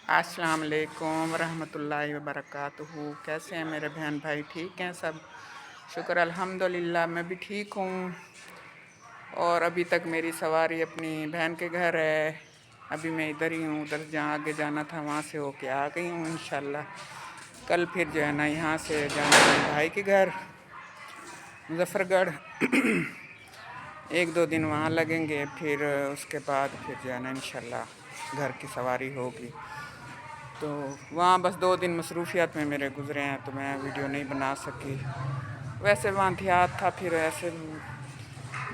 अस्सलाम वालेकुम रहमतुल्लाहि व बरकातुहू। कैसे हैं मेरे बहन भाई? ठीक हैं सब? शुक्र अल्हम्दुलिल्लाह, मैं भी ठीक हूँ। और अभी तक मेरी सवारी अपनी बहन के घर है। अभी मैं इधर ही हूँ, उधर जहाँ आगे जाना था वहाँ से होके आ गई हूँ इंशाल्लाह। कल फिर जो है ना यहाँ से जाना है भाई के घर मुजफ्फरगढ़। एक दो दिन वहाँ लगेंगे, फिर उसके बाद फिर जो है ना इंशाल्लाह घर की सवारी होगी। तो वहाँ बस 2 दिन मसरूफियत में मेरे गुजरे हैं, तो मैं वीडियो नहीं बना सकी। वैसे वहाँ देहात था, फिर ऐसे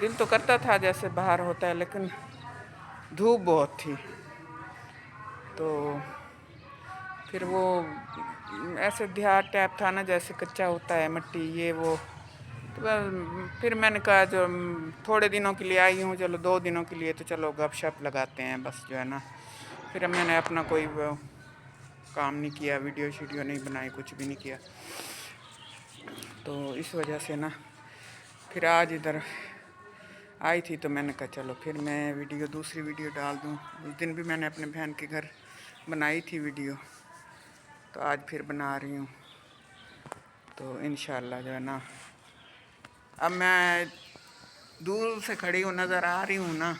दिल तो करता था जैसे बाहर होता है, लेकिन धूप बहुत थी। तो फिर वो ऐसे देहात टाइप था ना, जैसे कच्चा होता है, मिट्टी ये वो। तो फिर मैंने कहा जो थोड़े दिनों के लिए आई हूँ, चलो 2 दिनों के लिए तो चलो गपशप लगाते हैं बस जो है ना। फिर मैंने अपना कोई काम नहीं किया, वीडियो शीडियो नहीं बनाई, कुछ भी नहीं किया। तो इस वजह से ना फिर आज इधर आई थी, तो मैंने कहा चलो फिर मैं दूसरी वीडियो डाल दूँ। उस दिन भी मैंने अपने बहन के घर बनाई थी वीडियो, तो आज फिर बना रही हूँ। तो इंशाल्लाह जो है ना, अब मैं दूर से खड़ी हूँ, नज़र आ रही हूँ ना।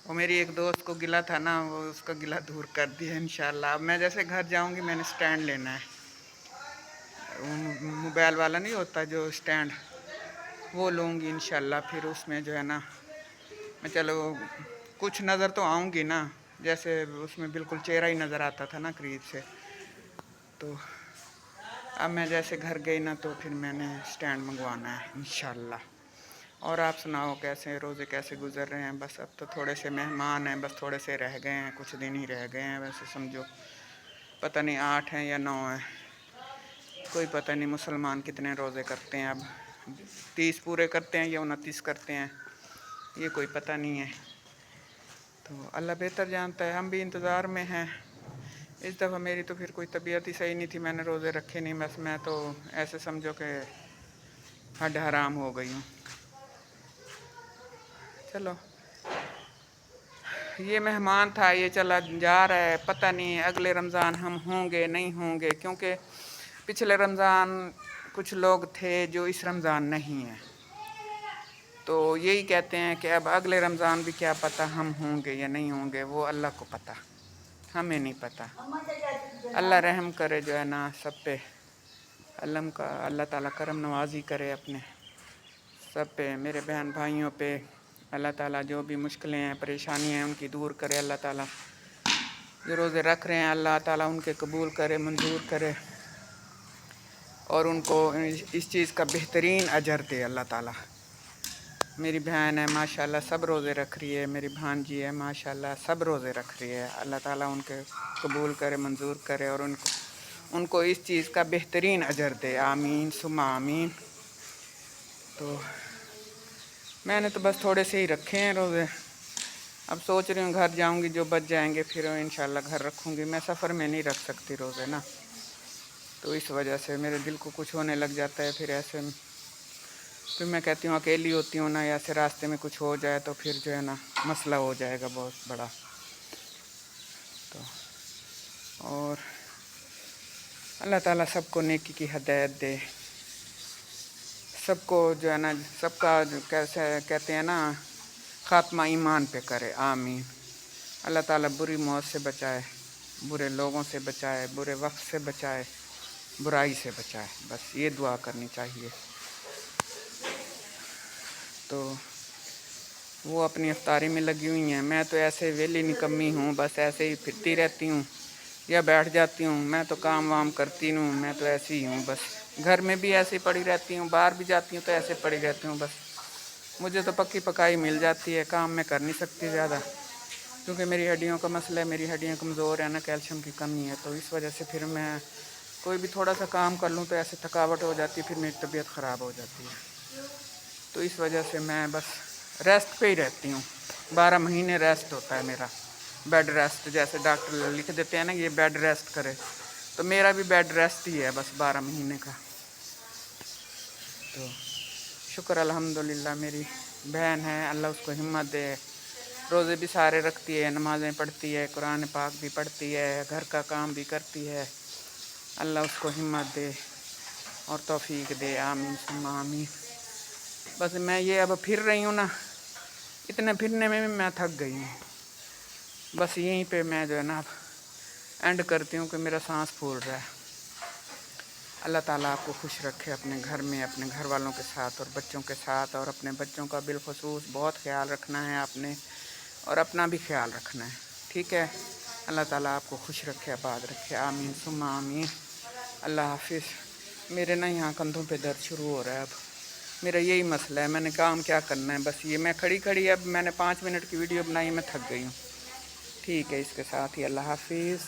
वो मेरी एक दोस्त को गिला था ना, वो उसका गिला दूर कर दिया इंशाल्लाह। अब मैं जैसे घर जाऊँगी, मैंने स्टैंड लेना है। मोबाइल वाला नहीं होता जो स्टैंड, वो लूँगी इंशाल्लाह। फिर उसमें जो है ना मैं चलो कुछ नज़र तो आऊँगी ना, जैसे उसमें बिल्कुल चेहरा ही नज़र आता था ना करीब से। तो अब मैं जैसे घर गई ना, तो फिर मैंने स्टैंड मंगवाना है इंशाल्लाह। और आप सुनाओ, कैसे रोज़े कैसे गुजर रहे हैं? बस अब तो थोड़े से मेहमान हैं, बस थोड़े से रह गए हैं, कुछ दिन ही रह गए हैं। वैसे समझो पता नहीं 8 हैं या 9 हैं, कोई पता नहीं मुसलमान कितने रोज़े करते हैं। अब 30 पूरे करते हैं या 29 करते हैं, ये कोई पता नहीं है। तो अल्लाह बेहतर जानता है, हम भी इंतज़ार में हैं। इस दफ़ा मेरी तो फिर कोई तबीयत ही सही नहीं थी, मैंने रोज़े रखे नहीं। बस मैं तो ऐसे समझो कि हड हराम हो गई हूँ। चलो ये मेहमान था, ये चला जा रहा है, पता नहीं अगले रमज़ान हम होंगे नहीं होंगे, क्योंकि पिछले रमज़ान कुछ लोग थे जो इस रमज़ान नहीं हैं। तो यही कहते हैं कि अब अगले रमज़ान भी क्या पता हम होंगे या नहीं होंगे, वो अल्लाह को पता, हमें नहीं पता। अल्लाह रहम करे जो है ना सब पे, अल्लाह ताला करम नवाजी करे अपने सब पे, मेरे बहन भाइयों पे। अल्लाह ताला जो भी मुश्किलें हैं, परेशानियाँ हैं, उनकी दूर करे अल्लाह ताला। जो रोज़े रख रहे हैं अल्लाह ताला उनके कबूल करे, मंजूर करे, और उनको इस चीज़ का बेहतरीन अजर दे अल्लाह ताला। मेरी बहन है माशाल्लाह, सब रोज़े रख रही है। मेरी भांजी है माशाल्लाह, सब रोज़े रख रही है। अल्लाह ताला उनके कबूल करे, मंजूर करे, और उनको इस चीज़ का बेहतरीन अजर दे। आमीन सुम्मा आमीन। तो मैंने तो बस थोड़े से ही रखे हैं रोज़े। अब सोच रही हूँ घर जाऊँगी, जो बच जाएंगे फिर इंशाल्लाह घर रखूँगी। मैं सफ़र में नहीं रख सकती रोज़े ना, तो इस वजह से मेरे दिल को कुछ होने लग जाता है। फिर ऐसे फिर मैं कहती हूँ अकेली होती हूँ ना, ऐसे रास्ते में कुछ हो जाए तो फिर जो है ना मसला हो जाएगा बहुत बड़ा। तो और अल्लाह ताला सबको नेकी की हिदायत दे, सबको जो है ना, सबका कैसे कहते हैं ना, ख़ात्मा ईमान पे करे। आमीन। अल्लाह ताला बुरी मौत से बचाए, बुरे लोगों से बचाए, बुरे वक्त से बचाए, बुराई से बचाए, बस ये दुआ करनी चाहिए। तो वो अपनी अफ्तारी में लगी हुई हैं, मैं तो ऐसे वेली निकम्मी हूँ, बस ऐसे ही फिरती रहती हूँ या बैठ जाती हूँ। मैं तो काम वाम करती नहीं हूँ, मैं तो ऐसी ही हूँ। बस घर में भी ऐसे ही पड़ी रहती हूँ, बाहर भी जाती हूँ तो ऐसे पड़ी रहती हूँ। बस मुझे तो पक्की पकाई मिल जाती है, काम में कर नहीं सकती ज़्यादा, क्योंकि मेरी हड्डियों का मसला है, मेरी हड्डियाँ कमज़ोर है ना, कैल्शियम की कमी है। तो इस वजह से फिर मैं कोई भी थोड़ा सा काम कर लूँ तो ऐसे थकावट हो जाती है, फिर मेरी तबीयत ख़राब हो जाती है। तो इस वजह से मैं बस रेस्ट पे ही रहती हूँ। 12 महीने रेस्ट होता है मेरा, बेड रेस्ट, जैसे डॉक्टर लिख देते हैं ना ये बेड रेस्ट करे, तो मेरा भी बेड रेस्ट ही है बस 12 महीने का। तो शुक्र अल्हम्दुलिल्लाह, मेरी बहन है, अल्लाह उसको हिम्मत दे, रोज़े भी सारे रखती है, नमाज़ें पढ़ती है, कुरान पाक भी पढ़ती है, घर का काम भी करती है। अल्लाह उसको हिम्मत दे और तौफीक दे, आमीन सुम्मा आमीन। बस मैं ये अब फिर रही हूँ ना, इतने फिरने में भी मैं थक गई हूँ। बस यहीं पे मैं जो है ना एंड करती हूँ कि मेरा सांस फूल रहा है। अल्लाह ताला आपको खुश रखे अपने घर में, अपने घर वालों के साथ और बच्चों के साथ। और अपने बच्चों का बिलखुसूस बहुत ख्याल रखना है आपने, और अपना भी ख्याल रखना है, ठीक है। अल्लाह ताला आपको खुश रखे, आबाद रखे, आमीन सुम्मा आमीन। अल्लाह हाफिज़। मेरे ना यहाँ कंधों पे दर्द शुरू हो रहा है। अब मेरा यही मसला है, मैंने काम क्या करना है। बस ये मैं खड़ी खड़ी अब मैंने 5 मिनट की वीडियो बनाई, मैं थक गई हूँ। ठीक है, इसके साथ ही अल्लाह हाफिज़।